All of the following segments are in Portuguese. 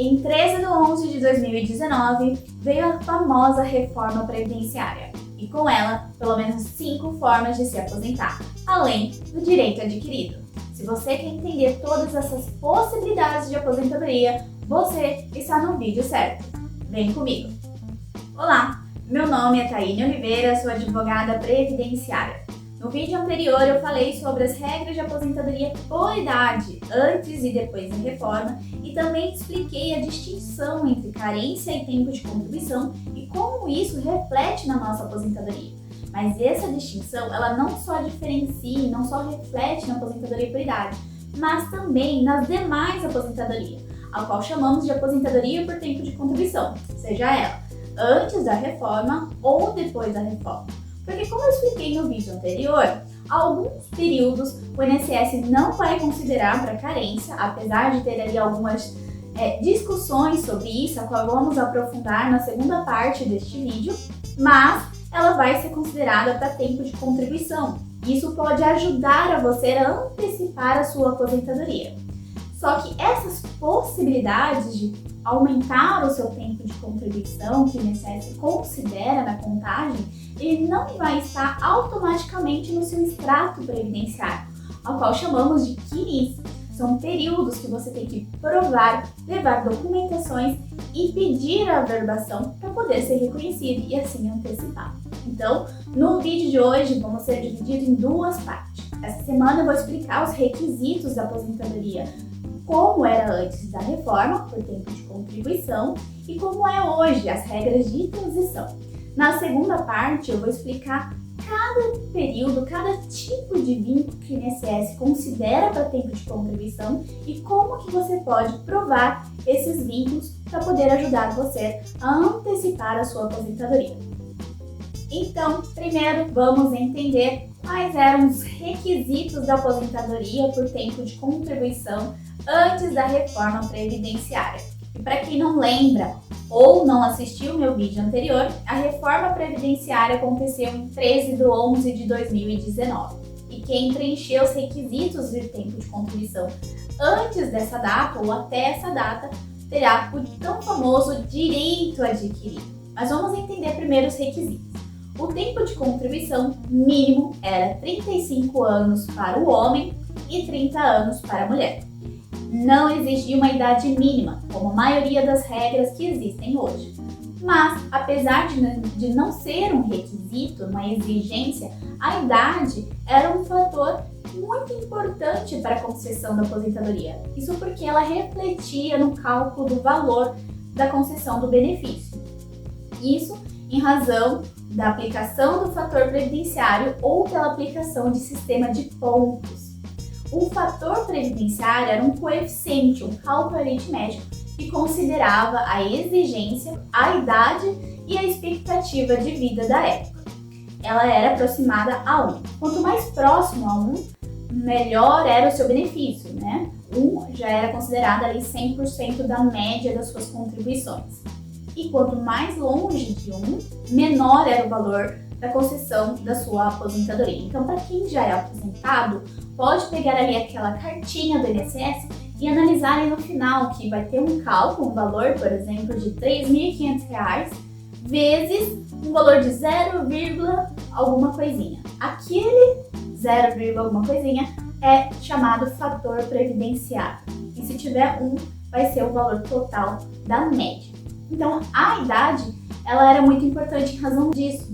Em 13 de 11 de 2019, veio a famosa reforma previdenciária e com ela, pelo menos 5 formas de se aposentar, além do direito adquirido. Se você quer entender todas essas possibilidades de aposentadoria, você está no vídeo certo. Vem comigo! Olá, meu nome é Taíne Oliveira, sou advogada previdenciária. No vídeo anterior eu falei sobre as regras de aposentadoria por idade, antes e depois da reforma, e também expliquei a distinção entre carência e tempo de contribuição e como isso reflete na nossa aposentadoria. Mas essa distinção, ela não só diferencia e não só reflete na aposentadoria por idade, mas também nas demais aposentadorias, a qual chamamos de aposentadoria por tempo de contribuição, seja ela antes da reforma ou depois da reforma. Porque, como eu expliquei no vídeo anterior, alguns períodos o INSS não vai considerar para carência, apesar de ter ali algumas discussões sobre isso, a qual vamos aprofundar na segunda parte deste vídeo, mas ela vai ser considerada para tempo de contribuição. Isso pode ajudar a você a antecipar a sua aposentadoria. Só que essas possibilidades de aumentar o seu tempo de contribuição que o INSS considera na contagem, ele não vai estar automaticamente no seu extrato previdenciário, ao qual chamamos de CNIS. São períodos que você tem que provar, levar documentações e pedir a averbação para poder ser reconhecido e assim antecipar. Então, no vídeo de hoje, vamos ser divididos em duas partes. Essa semana eu vou explicar os requisitos da aposentadoria, como era antes da reforma, por tempo de contribuição, e como é hoje, as regras de transição. Na segunda parte, eu vou explicar cada período, cada tipo de vínculo que o INSS considera para tempo de contribuição e como que você pode provar esses vínculos para poder ajudar você a antecipar a sua aposentadoria. Então, primeiro vamos entender quais eram os requisitos da aposentadoria por tempo de contribuição antes da reforma previdenciária. E para quem não lembra ou não assistiu o meu vídeo anterior, a reforma previdenciária aconteceu em 13 de 11 de 2019. E quem preencheu os requisitos de tempo de contribuição antes dessa data ou até essa data terá o tão famoso direito adquirido. Mas vamos entender primeiro os requisitos. O tempo de contribuição mínimo era 35 anos para o homem e 30 anos para a mulher. Não existia uma idade mínima, como a maioria das regras que existem hoje. Mas, apesar de não ser um requisito, uma exigência, a idade era um fator muito importante para a concessão da aposentadoria. Isso porque ela refletia no cálculo do valor da concessão do benefício. Isso em razão da aplicação do fator previdenciário ou pela aplicação de sistema de pontos. O fator previdenciário era um coeficiente, um cálculo aritmético que considerava a exigência, a idade e a expectativa de vida da época. Ela era aproximada a 1. Quanto mais próximo a 1, melhor era o seu benefício, né? 1 já era considerado ali 100% da média das suas contribuições. E quanto mais longe de 1, menor era o valor da concessão da sua aposentadoria. Então, para quem já é aposentado, pode pegar ali aquela cartinha do INSS e analisar ali no final que vai ter um cálculo, um valor, por exemplo, de R$ 3.500 vezes um valor de 0, alguma coisinha. Aquele 0, alguma coisinha é chamado fator previdenciário. E se tiver 1, vai ser o valor total da média. Então, a idade, ela era muito importante em razão disso.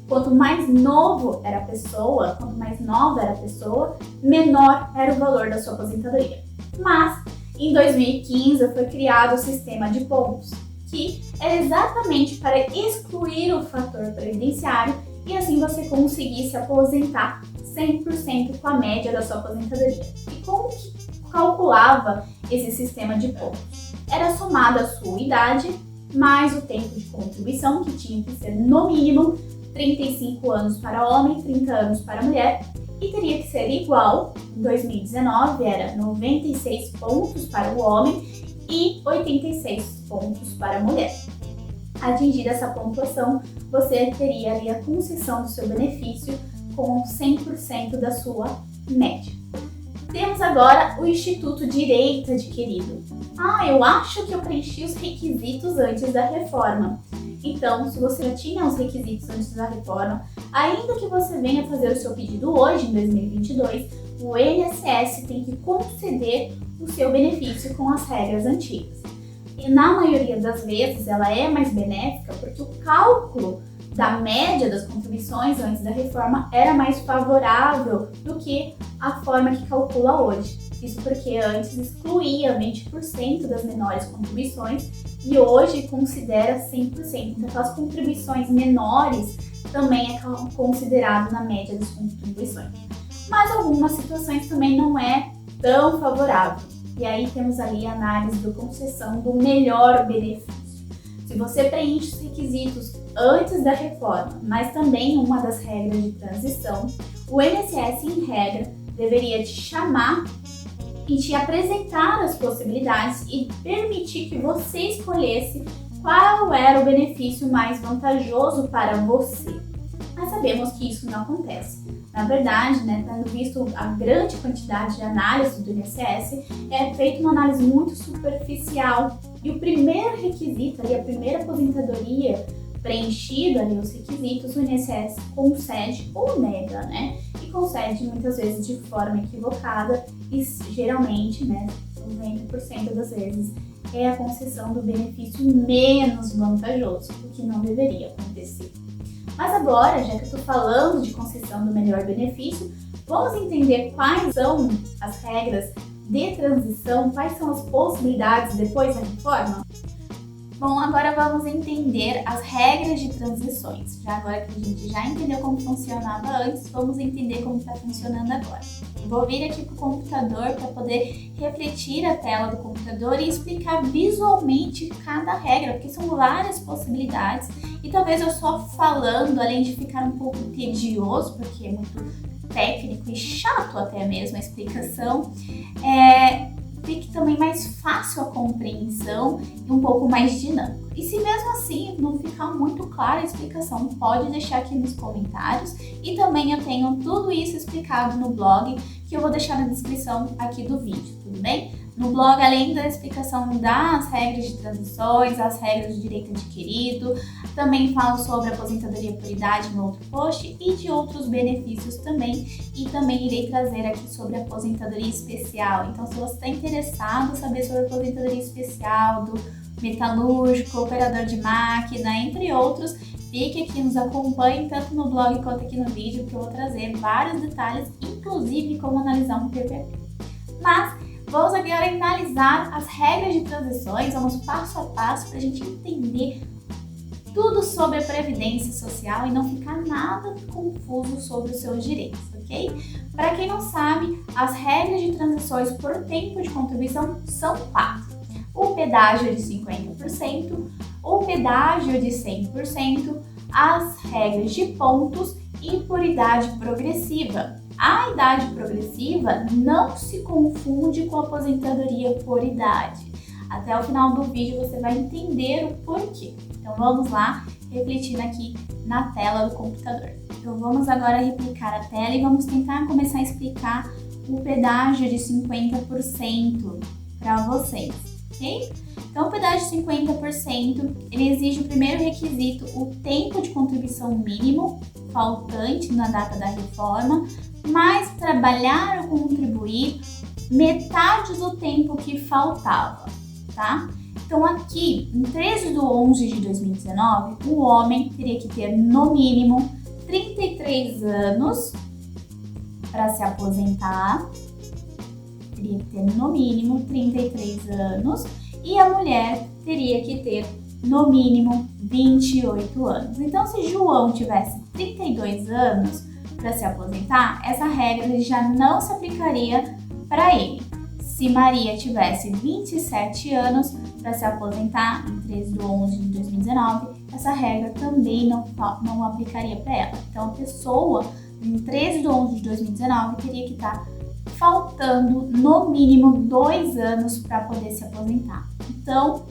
Quanto mais novo era a pessoa, quanto mais nova era a pessoa, menor era o valor da sua aposentadoria. Mas, em 2015, foi criado o sistema de pontos, que é exatamente para excluir o fator previdenciário e assim você conseguir se aposentar 100% com a média da sua aposentadoria. E como que calculava esse sistema de pontos? Era somada a sua idade mais o tempo de contribuição, que tinha que ser no mínimo 35 anos para homem, 30 anos para mulher, e teria que ser igual. Em 2019 era 96 pontos para o homem e 86 pontos para a mulher. Atingida essa pontuação, você teria ali a concessão do seu benefício com 100% da sua média. Temos agora o Instituto Direito Adquirido. Eu acho que eu preenchi os requisitos antes da reforma. Então, se você já tinha os requisitos antes da reforma, ainda que você venha fazer o seu pedido hoje, em 2022, o INSS tem que conceder o seu benefício com as regras antigas. E na maioria das vezes ela é mais benéfica porque o cálculo da média das contribuições antes da reforma era mais favorável do que a forma que calcula hoje. Isso porque antes excluía 20% das menores contribuições e hoje considera 100%. Então, aquelas contribuições menores também é considerado na média das contribuições. Mas algumas situações também não é tão favorável. E aí temos ali a análise da concessão do melhor benefício. Se você preenche os requisitos antes da reforma, mas também uma das regras de transição, o INSS, em regra, deveria te chamar e te apresentar as possibilidades e permitir que você escolhesse qual era o benefício mais vantajoso para você. Mas sabemos que isso não acontece. Na verdade, tendo visto a grande quantidade de análise do INSS, é feita uma análise muito superficial. E o primeiro requisito, a primeira aposentadoria preenchida os requisitos, o INSS concede ou nega, E concede muitas vezes de forma equivocada e geralmente, 90% das vezes, é a concessão do benefício menos vantajoso, o que não deveria acontecer. Mas agora, já que eu estou falando de concessão do melhor benefício, vamos entender quais são as regras de transição, quais são as possibilidades depois da reforma? Bom, agora vamos entender as regras de transições. Agora que a gente já entendeu como funcionava antes, vamos entender como está funcionando agora. Vou vir aqui para o computador para poder refletir a tela do computador e explicar visualmente cada regra, porque são várias possibilidades e talvez eu só falando, além de ficar um pouco tedioso, porque é muito técnico e chato até mesmo a explicação, fique também mais fácil a compreensão e um pouco mais dinâmico. E se mesmo assim não ficar muito clara a explicação, pode deixar aqui nos comentários. E também eu tenho tudo isso explicado no blog, que eu vou deixar na descrição aqui do vídeo, tudo bem? No blog, além da explicação das regras de transições, as regras do direito adquirido, também falo sobre aposentadoria por idade no outro post e de outros benefícios também. E também irei trazer aqui sobre aposentadoria especial. Então, se você está interessado em saber sobre aposentadoria especial, do metalúrgico, operador de máquina, entre outros, fique aqui, nos acompanhe tanto no blog quanto aqui no vídeo, que eu vou trazer vários detalhes, inclusive como analisar um PPP. Mas vamos agora analisar as regras de transições, vamos passo a passo para a gente entender tudo sobre a previdência social e não ficar nada confuso sobre os seus direitos, ok? Para quem não sabe, as regras de transições por tempo de contribuição são 4. O pedágio de 50%, o pedágio de 100%, as regras de pontos e por idade progressiva. A idade progressiva não se confunde com a aposentadoria por idade. Até o final do vídeo você vai entender o porquê. Então vamos lá, refletindo aqui na tela do computador. Então vamos agora replicar a tela e vamos tentar começar a explicar o pedágio de 50% para vocês, ok? Então o pedágio de 50%, ele exige o primeiro requisito, o tempo de contribuição mínimo, faltante na data da reforma, mais trabalhar ou contribuir metade do tempo que faltava, tá? Então aqui, em 13/11 de 2019, o homem teria que ter no mínimo 33 anos para se aposentar, teria que ter no mínimo 33 anos, e a mulher teria que ter no mínimo 28 anos. Então, se João tivesse 32 anos para se aposentar, essa regra já não se aplicaria para ele. Se Maria tivesse 27 anos para se aposentar em 13/11 de 2019, essa regra também não aplicaria para ela. Então, a pessoa em 13/11 de 2019 teria que estar faltando no mínimo 2 anos para poder se aposentar. Então,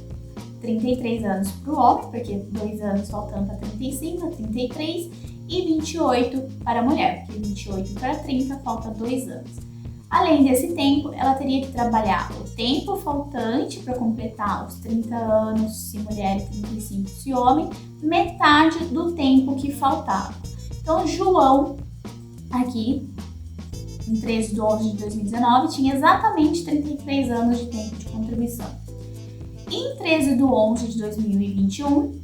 33 anos para o homem, porque 2 anos faltando para 35, a 33, e 28 para a mulher, porque 28 para 30 falta 2 anos. Além desse tempo, ela teria que trabalhar o tempo faltante para completar os 30 anos, se mulher, e 35 se homem, metade do tempo que faltava. Então, João, aqui, em 13 de 11 de 2019, tinha exatamente 33 anos de tempo de contribuição. Em 13 de 11 de 2021,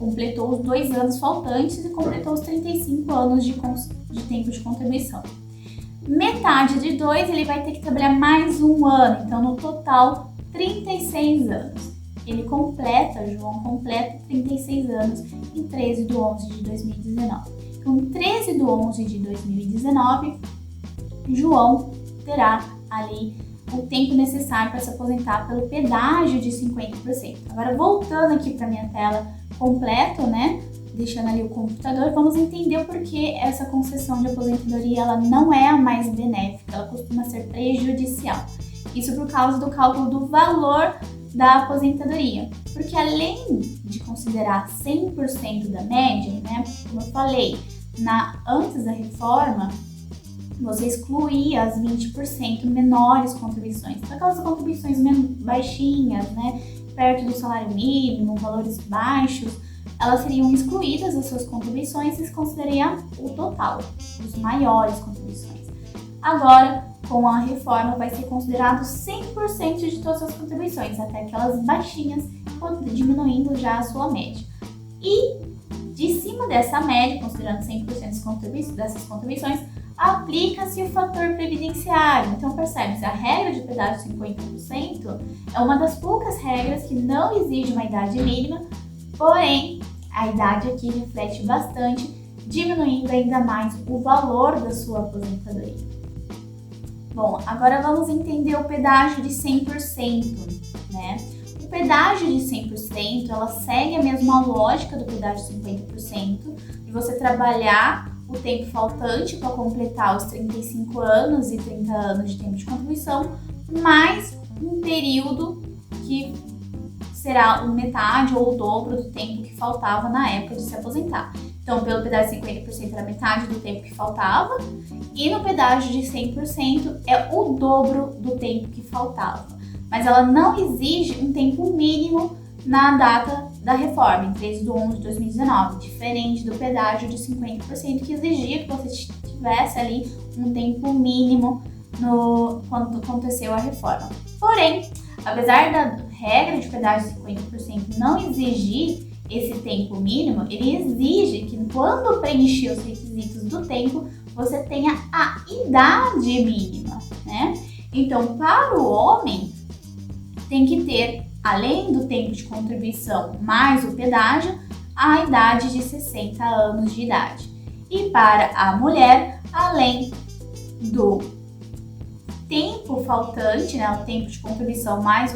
completou os 2 anos faltantes e completou os 35 anos de tempo de contribuição. Metade de 2, ele vai ter que trabalhar mais 1 ano, então no total 36 anos. João completa 36 anos em 13 de 11 de 2019. Então, em 13 de 11 de 2019, João terá ali o tempo necessário para se aposentar pelo pedágio de 50%. Agora, voltando aqui para minha tela completo, né? Deixando ali o computador, vamos entender o porquê essa concessão de aposentadoria ela não é a mais benéfica, ela costuma ser prejudicial. Isso por causa do cálculo do valor da aposentadoria. Porque além de considerar 100% da média, né? Como eu falei, antes da reforma, você excluía as 20% menores contribuições. Então, aquelas contribuições baixinhas, né? Perto do salário mínimo, valores baixos, elas seriam excluídas das suas contribuições e se consideraria o total, os maiores contribuições. Agora, com a reforma, vai ser considerado 100% de todas as contribuições, até aquelas baixinhas, diminuindo já a sua média. E, de cima dessa média, considerando 100% dessas contribuições, aplica-se o fator previdenciário. Então, percebe-se, a regra de pedágio de 50% é uma das poucas regras que não exige uma idade mínima, porém, a idade aqui reflete bastante, diminuindo ainda mais o valor da sua aposentadoria. Bom, agora vamos entender o pedágio de 100%, né? O pedágio de 100%, ela segue a mesma lógica do pedágio de 50%, de você trabalhar o tempo faltante para completar os 35 anos e 30 anos de tempo de contribuição, mais um período que será metade ou o dobro do tempo que faltava na época de se aposentar. Então, pelo pedágio de 50% era metade do tempo que faltava, e no pedágio de 100% é o dobro do tempo que faltava. Mas ela não exige um tempo mínimo na data da reforma, em 13 de 11 de 2019, diferente do pedágio de 50% que exigia que você tivesse ali um tempo mínimo quando aconteceu a reforma. Porém, apesar da regra de pedágio de 50% não exigir esse tempo mínimo, ele exige que quando preencher os requisitos do tempo, você tenha a idade mínima, né? Então, para o homem, tem que ter, além do tempo de contribuição mais o pedágio, a idade de 60 anos de idade. E para a mulher, além do tempo faltante, né, o tempo de contribuição mais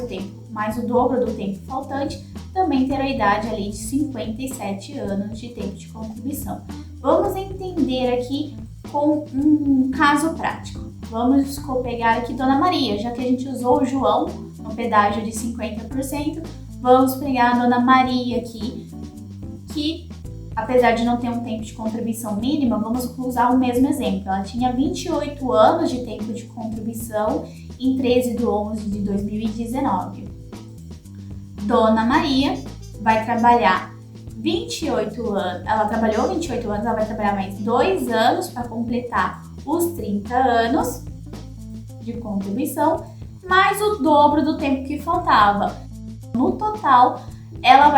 o dobro do tempo faltante, também ter a idade ali de 57 anos de tempo de contribuição. Vamos entender aqui com um caso prático. Vamos pegar aqui Dona Maria, já que a gente usou o João no pedágio de 50%, vamos pegar a Dona Maria aqui, que apesar de não ter um tempo de contribuição mínima, vamos usar o mesmo exemplo. Ela tinha 28 anos de tempo de contribuição em 13 de 11 de 2019. Dona Maria vai trabalhar 28 anos, ela trabalhou 28 anos, ela vai trabalhar mais 2 anos para completar os 30 anos de contribuição, mais o dobro do tempo que faltava. No total, Dona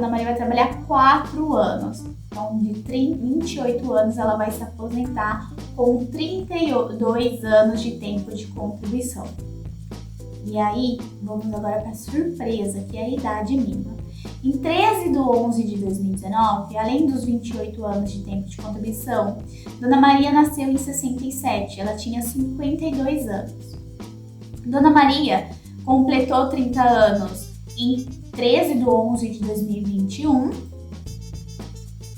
Maria vai trabalhar 4 anos. Então, de 28 anos, ela vai se aposentar com 32 anos de tempo de contribuição. E aí, vamos agora para a surpresa, que é a idade mínima. Em 13 de 11 de 2019, além dos 28 anos de tempo de contribuição, Dona Maria nasceu em 67, ela tinha 52 anos. Dona Maria completou 30 anos em 13 de 11 de 2021,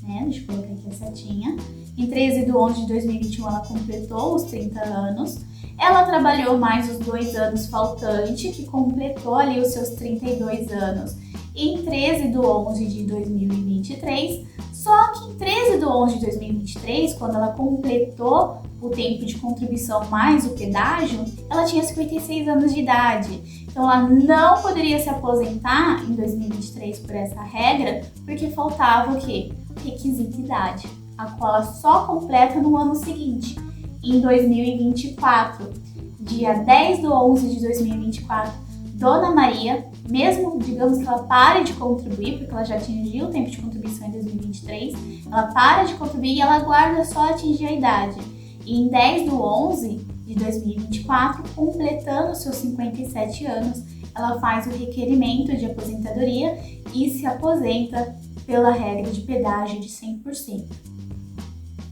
né? Deixa eu colocar aqui a setinha. Em 13 de 11 de 2021, ela completou os 30 anos. Ela trabalhou mais os 2 anos faltantes, que completou ali os seus 32 anos em 13 de 11 de 2023. Só que em 13 de 11 de 2023, quando ela completou o tempo de contribuição mais o pedágio, ela tinha 56 anos de idade. Então ela não poderia se aposentar em 2023 por essa regra, porque faltava o quê? Requisito idade, a qual ela só completa no ano seguinte, em 2024. Dia 10/11 de 2024, Dona Maria, mesmo, digamos que ela pare de contribuir, porque ela já atingiu o tempo de contribuição em 2023, ela para de contribuir e ela aguarda só atingir a idade. E em 10/11 de 2024, completando seus 57 anos, ela faz o requerimento de aposentadoria e se aposenta pela regra de pedágio de 100%.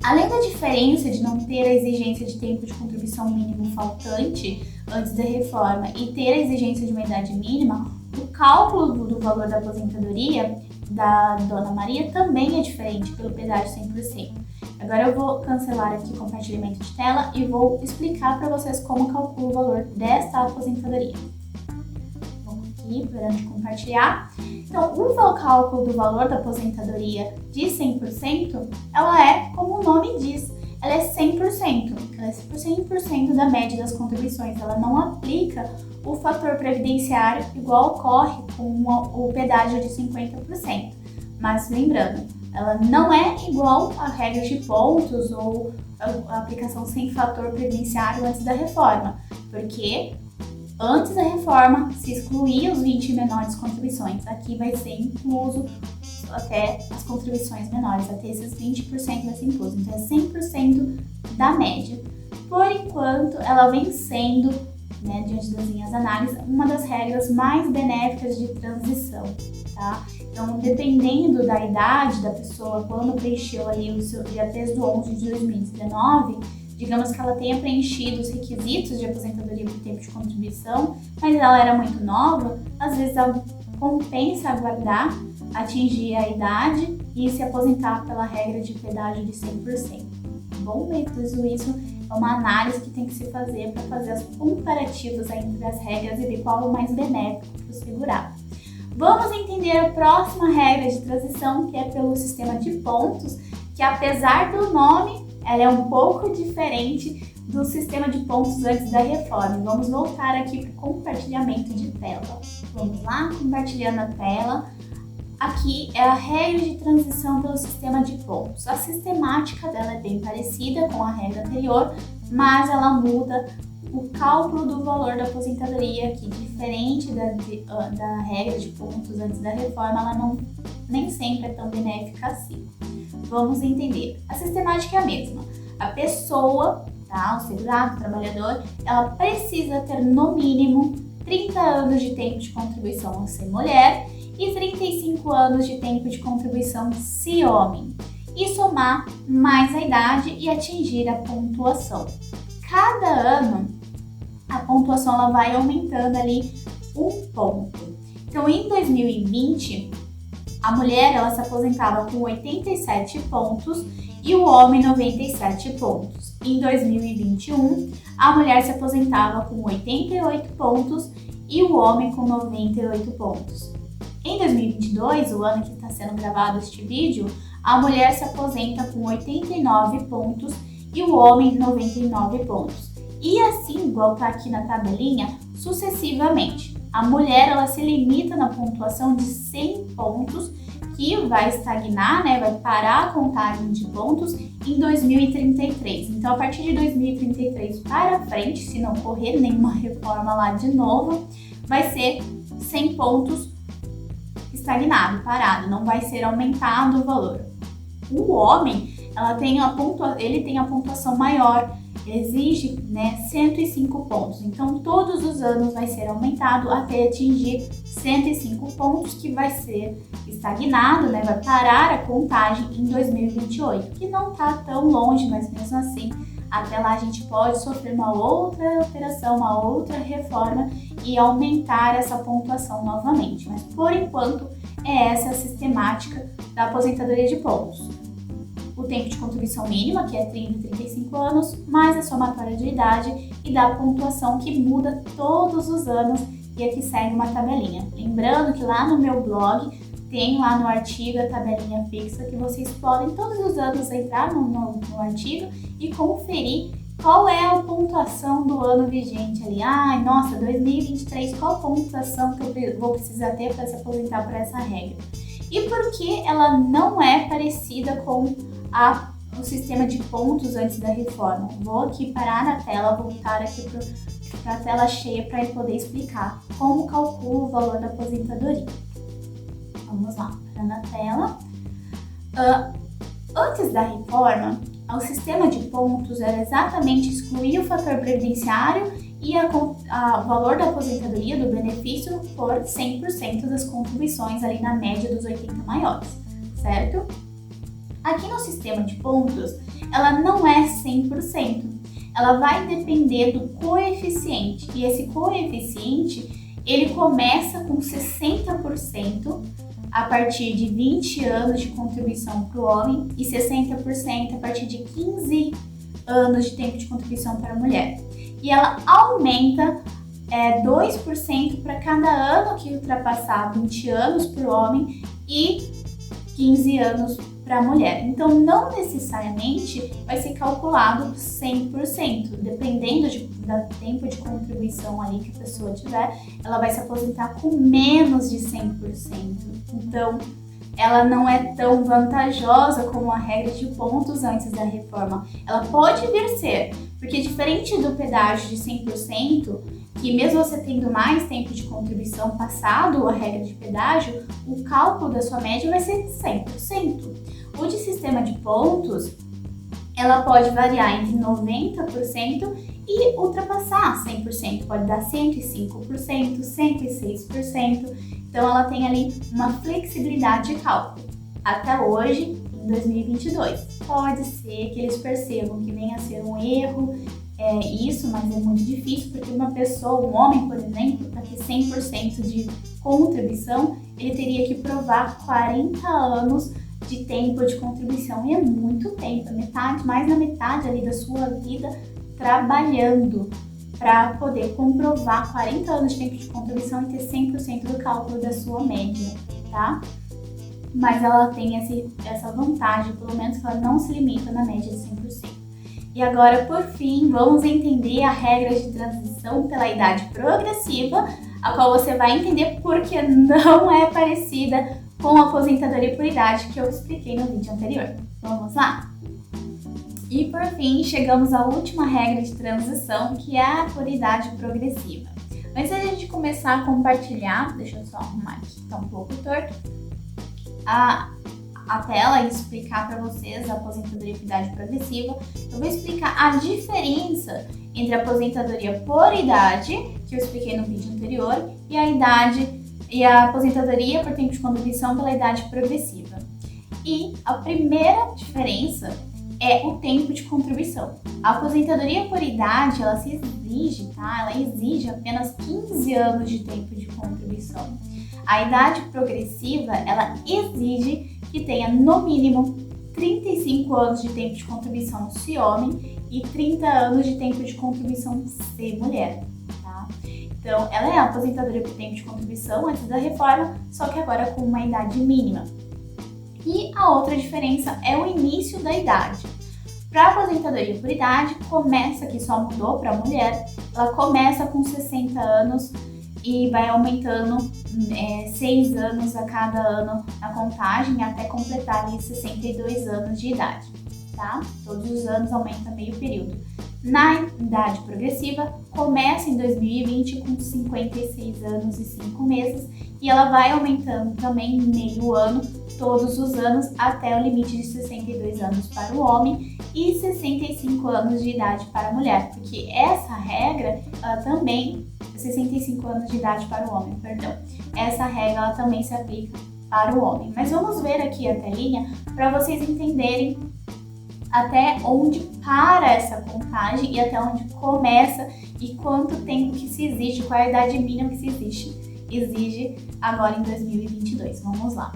Além da diferença de não ter a exigência de tempo de contribuição mínimo faltante antes da reforma e ter a exigência de uma idade mínima, o cálculo do valor da aposentadoria da Dona Maria também é diferente pelo pedágio 100%. Agora eu vou cancelar aqui o compartilhamento de tela e vou explicar para vocês como calcula o valor desta aposentadoria. Vamos aqui, esperando de compartilhar. Então, o cálculo do valor da aposentadoria de 100%, ela é, como o nome diz, ela é 100%. Ela é 100% da média das contribuições. Ela não aplica o fator previdenciário igual ocorre com o pedágio de 50%. Mas lembrando, ela não é igual a regra de pontos ou a aplicação sem fator previdenciário antes da reforma, porque antes da reforma se excluía os 20 menores contribuições. Aqui vai ser incluso até as contribuições menores, até esses 20% vai ser incluso. Então é 100% da média. Por enquanto, ela vem sendo, diante das minhas análises, uma das regras mais benéficas de transição, tá? Então, dependendo da idade da pessoa, quando preencheu ali o seu dia 3/11 de 2019, digamos que ela tenha preenchido os requisitos de aposentadoria por tempo de contribuição, mas ela era muito nova, às vezes ela compensa aguardar atingir a idade e se aposentar pela regra de pedágio de 100%. Bom, mesmo isso é uma análise que tem que se fazer para fazer as comparativas entre as regras e ver qual é o mais benéfico para o segurado. Vamos entender a próxima regra de transição, que é pelo sistema de pontos, que apesar do nome, ela é um pouco diferente do sistema de pontos antes da reforma. Vamos voltar aqui para o compartilhamento de tela. Vamos lá, compartilhando a tela. Aqui é a regra de transição pelo sistema de pontos. A sistemática dela é bem parecida com a regra anterior, mas ela muda o cálculo do valor da aposentadoria, que diferente da regra de pontos antes da reforma, ela nem sempre é tão benéfica assim. Vamos entender. A sistemática é a mesma. A pessoa, tá, o segurado, o trabalhador, ela precisa ter no mínimo 30 anos de tempo de contribuição se mulher e 35 anos de tempo de contribuição se homem, e somar mais a idade e atingir a pontuação. Cada ano, a pontuação ela vai aumentando ali um ponto. Então, em 2020, a mulher ela se aposentava com 87 pontos e o homem 97 pontos. Em 2021, a mulher se aposentava com 88 pontos e o homem com 98 pontos. Em 2022, o ano que está sendo gravado este vídeo, a mulher se aposenta com 89 pontos e o homem 99 pontos. E assim, igual está aqui na tabelinha, sucessivamente. A mulher ela se limita na pontuação de 100 pontos, que vai estagnar, vai parar a contagem de pontos em 2033. Então, a partir de 2033 para frente, se não ocorrer nenhuma reforma lá de novo, vai ser 100 pontos estagnado, parado, não vai ser aumentado o valor. O homem, ele tem a pontuação maior, exige 105 pontos. Então, todos os anos vai ser aumentado até atingir 105 pontos, que vai ser estagnado, vai parar a contagem em 2028, que não está tão longe, mas mesmo assim, até lá a gente pode sofrer uma outra alteração, uma outra reforma e aumentar essa pontuação novamente. Mas, por enquanto, é essa a sistemática da aposentadoria de pontos. O tempo de contribuição mínima, que é 30 e 35 anos, mais a somatória de idade e da pontuação, que muda todos os anos, e aqui segue uma tabelinha. Lembrando que lá no meu blog tem lá no artigo a tabelinha fixa, que vocês podem todos os anos entrar no artigo e conferir qual é a pontuação do ano vigente ali. Ai, nossa, 2023, qual pontuação que eu vou precisar ter para se aposentar por essa regra? E por que ela não é parecida com o sistema de pontos antes da reforma? Vou aqui parar na tela, voltar aqui para a tela cheia para eu poder explicar como calcula o valor da aposentadoria. Vamos lá, para na tela. Antes da reforma, o sistema de pontos era exatamente excluir o fator previdenciário e o valor da aposentadoria do benefício por 100% das contribuições ali na média dos 80 maiores, certo? Aqui no sistema de pontos, ela não é 100%, ela vai depender do coeficiente, e esse coeficiente, ele começa com 60% a partir de 20 anos de contribuição para o homem e 60% a partir de 15 anos de tempo de contribuição para a mulher. E ela aumenta 2% para cada ano que ultrapassar 20 anos para o homem e 15 anos para a mulher. Então, não necessariamente vai ser calculado 100%. Dependendo do tempo de contribuição ali que a pessoa tiver, ela vai se aposentar com menos de 100%. Então, ela não é tão vantajosa como a regra de pontos antes da reforma. Ela pode vir ser, porque diferente do pedágio de 100%, que mesmo você tendo mais tempo de contribuição passado a regra de pedágio, o cálculo da sua média vai ser 100%. O de sistema de pontos, ela pode variar entre 90% e ultrapassar 100%, pode dar 105%, 106%, então ela tem ali uma flexibilidade de cálculo. Até hoje, em 2022, pode ser que eles percebam que venha a ser um erro, isso, mas é muito difícil, porque uma pessoa, um homem, por exemplo, para ter 100% de contribuição, ele teria que provar 40 anos de tempo de contribuição, e é muito tempo, mais da metade ali da sua vida trabalhando para poder comprovar 40 anos de tempo de contribuição e ter 100% do cálculo da sua média, tá? Mas ela tem essa vantagem, pelo menos que ela não se limita na média de 100%. E agora, por fim, vamos entender a regra de transição pela idade progressiva, a qual você vai entender porque não é parecida com a aposentadoria por idade que eu expliquei no vídeo anterior. Vamos lá? E por fim, chegamos à última regra de transição, que é a por idade progressiva. Antes da gente começar a compartilhar, deixa eu só arrumar aqui, tá um pouco torto, a tela e explicar para vocês a aposentadoria por idade progressiva, eu vou explicar a diferença entre a aposentadoria por idade, que eu expliquei no vídeo anterior, e a aposentadoria por tempo de contribuição pela idade progressiva. E a primeira diferença é o tempo de contribuição. A aposentadoria por idade, ela se exige, tá? Ela exige apenas 15 anos de tempo de contribuição. A idade progressiva, ela exige que tenha no mínimo 35 anos de tempo de contribuição se homem e 30 anos de tempo de contribuição se mulher, tá? Então, ela é a aposentadoria por tempo de contribuição antes da reforma, só que agora com uma idade mínima. E a outra diferença é o início da idade. Para a aposentadoria por idade, começa, que só mudou para a mulher, ela começa com 60 anos e vai aumentando 6 anos a cada ano na contagem até completar ali 62 anos de idade, tá? Todos os anos aumenta meio período. Na idade progressiva, começa em 2020 com 56 anos e 5 meses e ela vai aumentando também meio ano, todos os anos, até o limite de 62 anos para o homem e 65 anos de idade para a mulher, porque essa regra, ela também, 65 anos de idade para o homem, perdão, essa regra ela também se aplica para o homem. Mas vamos ver aqui a telinha para vocês entenderem até onde para essa contagem e até onde começa e quanto tempo que se exige, qual é a idade mínima que se exige agora em 2022. Vamos lá.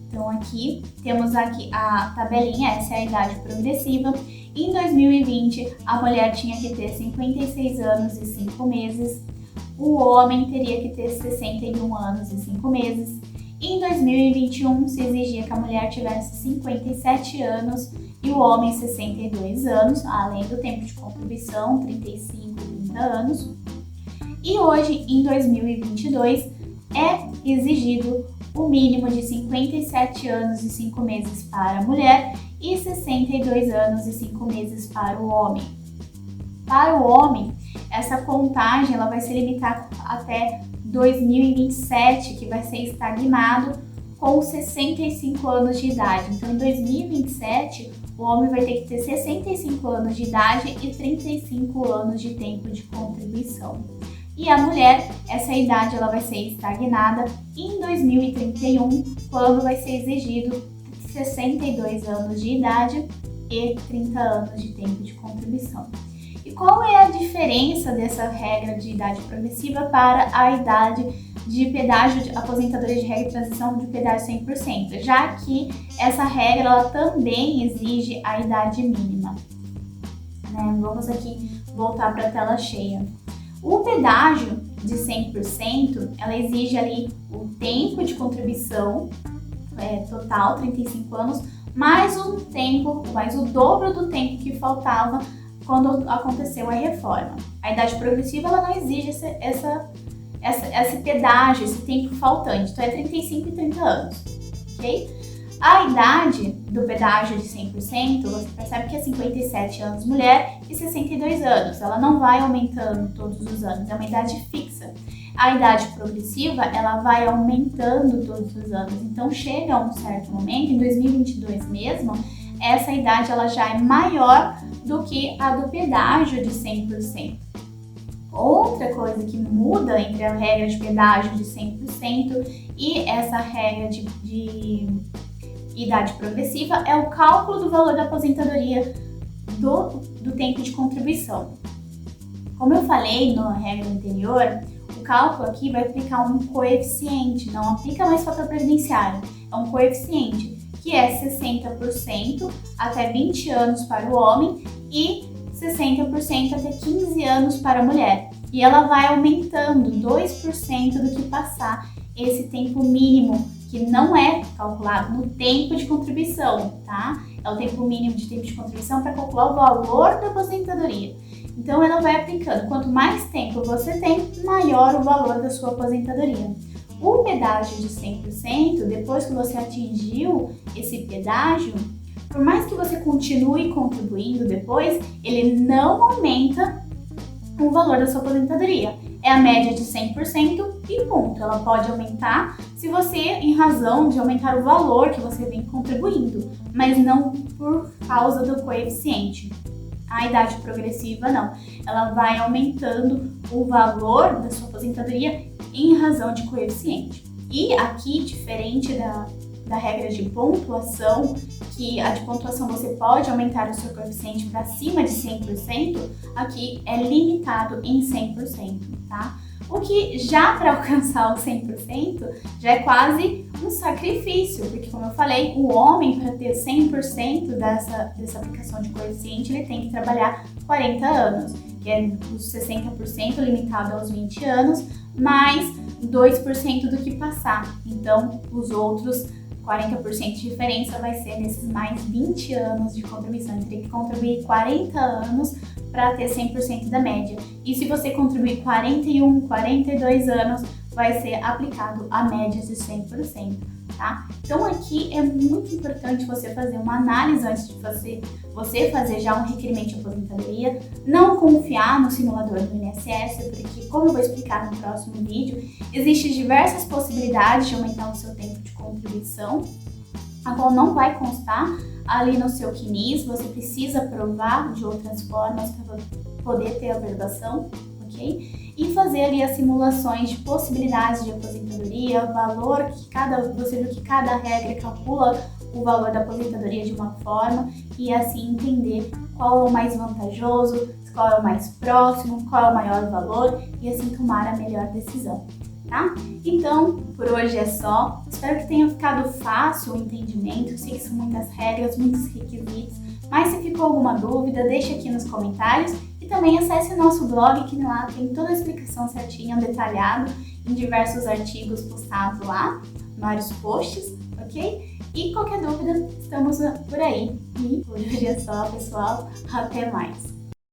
Então aqui temos aqui a tabelinha, essa é a idade progressiva. Em 2020, a mulher tinha que ter 56 anos e 5 meses, o homem teria que ter 61 anos e 5 meses, e em 2021 se exigia que a mulher tivesse 57 anos e o homem 62 anos, além do tempo de contribuição, 35 e 30 anos. E hoje, em 2022, é exigido o mínimo de 57 anos e 5 meses para a mulher e 62 anos e 5 meses para o homem. Para o homem, essa contagem ela vai ser limitada até 2027, que vai ser estagnado com 65 anos de idade. Então, em 2027, o homem vai ter que ter 65 anos de idade e 35 anos de tempo de contribuição. E a mulher, essa idade ela vai ser estagnada em 2031, quando vai ser exigido 62 anos de idade e 30 anos de tempo de contribuição. E qual é a diferença dessa regra de idade progressiva para a idade de pedágio de aposentadoria de regra e transição de pedágio 100%, já que essa regra ela também exige a idade mínima. Vamos aqui voltar para a tela cheia. O pedágio de 100%, ela exige ali o tempo de contribuição total, 35 anos, mais o dobro do tempo que faltava quando aconteceu a reforma. A idade progressiva ela não exige esse pedágio, esse tempo faltante, então é 35 e 30 anos, ok? A idade do pedágio de 100%, você percebe que é 57 anos mulher e 62 anos. Ela não vai aumentando todos os anos, é uma idade fixa. A idade progressiva, ela vai aumentando todos os anos. Então, chega a um certo momento, em 2022 mesmo, essa idade ela já é maior do que a do pedágio de 100%. Outra coisa que muda entre a regra de pedágio de 100% e essa regra de idade progressiva é o cálculo do valor da aposentadoria do tempo de contribuição. Como eu falei na regra anterior, o cálculo aqui vai aplicar um coeficiente, não aplica mais fator previdenciário, é um coeficiente que é 60% até 20 anos para o homem e 60% até 15 anos para a mulher. E ela vai aumentando 2% do que passar esse tempo mínimo, que não é calculado no tempo de contribuição, tá? É o tempo mínimo de tempo de contribuição para calcular o valor da aposentadoria. Então, ela vai aplicando. Quanto mais tempo você tem, maior o valor da sua aposentadoria. O pedágio de 100%, depois que você atingiu esse pedágio, por mais que você continue contribuindo depois, ele não aumenta o valor da sua aposentadoria. É a média de 100% e ponto. Ela pode aumentar se você, em razão de aumentar o valor que você vem contribuindo, mas não por causa do coeficiente. A idade progressiva não. Ela vai aumentando o valor da sua aposentadoria em razão de coeficiente. E aqui, diferente da regra de pontuação, que a de pontuação você pode aumentar o seu coeficiente para cima de 100%, aqui é limitado em 100%, tá? O que já para alcançar o 100% já é quase um sacrifício, porque como eu falei, o homem para ter 100% dessa aplicação de coeficiente, ele tem que trabalhar 40 anos, que é os 60% limitado aos 20 anos, mais 2% do que passar. Então, os outros 40% de diferença vai ser nesses mais 20 anos de contribuição. Ele tem que contribuir 40 anos para ter 100% da média. E se você contribuir 41, 42 anos, vai ser aplicado a média de 100%, tá? Então aqui é muito importante você fazer uma análise antes de você fazer já um requerimento de aposentadoria. Não confiar no simulador do INSS, porque como eu vou explicar no próximo vídeo, existem diversas possibilidades de aumentar o seu tempo de contribuição, a qual não vai constar ali no seu CNIS, você precisa provar de outras formas para poder ter a averbação, ok? E fazer ali as simulações de possibilidades de aposentadoria, o valor que você viu que cada regra calcula o valor da aposentadoria de uma forma e assim entender qual é o mais vantajoso, qual é o mais próximo, qual é o maior valor e assim tomar a melhor decisão. Tá? Então, por hoje é só. Espero que tenha ficado fácil o entendimento. Eu sei que são muitas regras, muitos requisitos, mas se ficou alguma dúvida, deixe aqui nos comentários e também acesse o nosso blog, que lá tem toda a explicação certinha, detalhado, em diversos artigos postados lá. vários posts, ok? E qualquer dúvida, estamos por aí. E por hoje é só, pessoal. Até mais!